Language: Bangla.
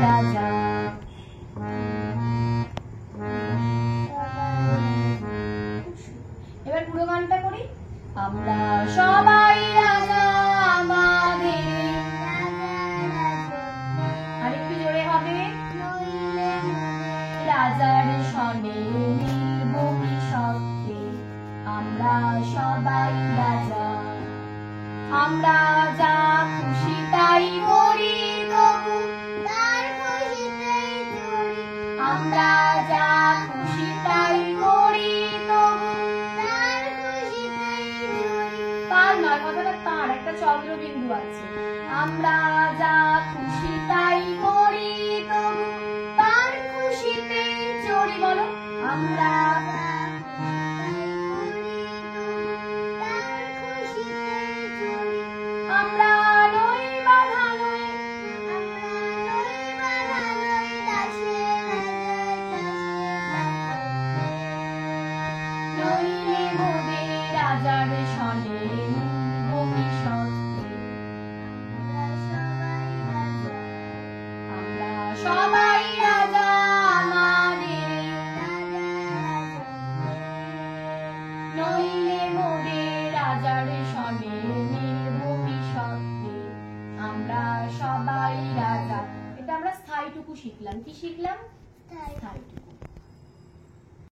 রাজা। এবার পুরো গানটা করি। আমরা সবাই রাজা আমাদের, আরেকটু জোরে হবে। রাজার সনে মিলব কি সত্যি, আমরা সবাই রাজা। আমরা যা খুশি তাই করি তবু তার খুশিতেই চড়ি, আমরা যা খুশি তাই করি তবু তার খুশিতেই চড়ি। তার নয়, কথাটা তার একটা চন্দ্রবিন্দু আছে। আমরা যা খুশি তাই করি তবু তার খুশিতেই চড়ি। বলো, আমরা আমরা নই বাধা নই, নইলে মোদের রাজার সনে ভূমি সত্যি, আমরা সবাই রাজা আমাদের, নইলে মোদের রাজার সনে আমরা সবাই রাজা। এটা আমরা স্থায়ীটুকু শিখলাম। কি শিখলাম? স্থায়ীটুকু।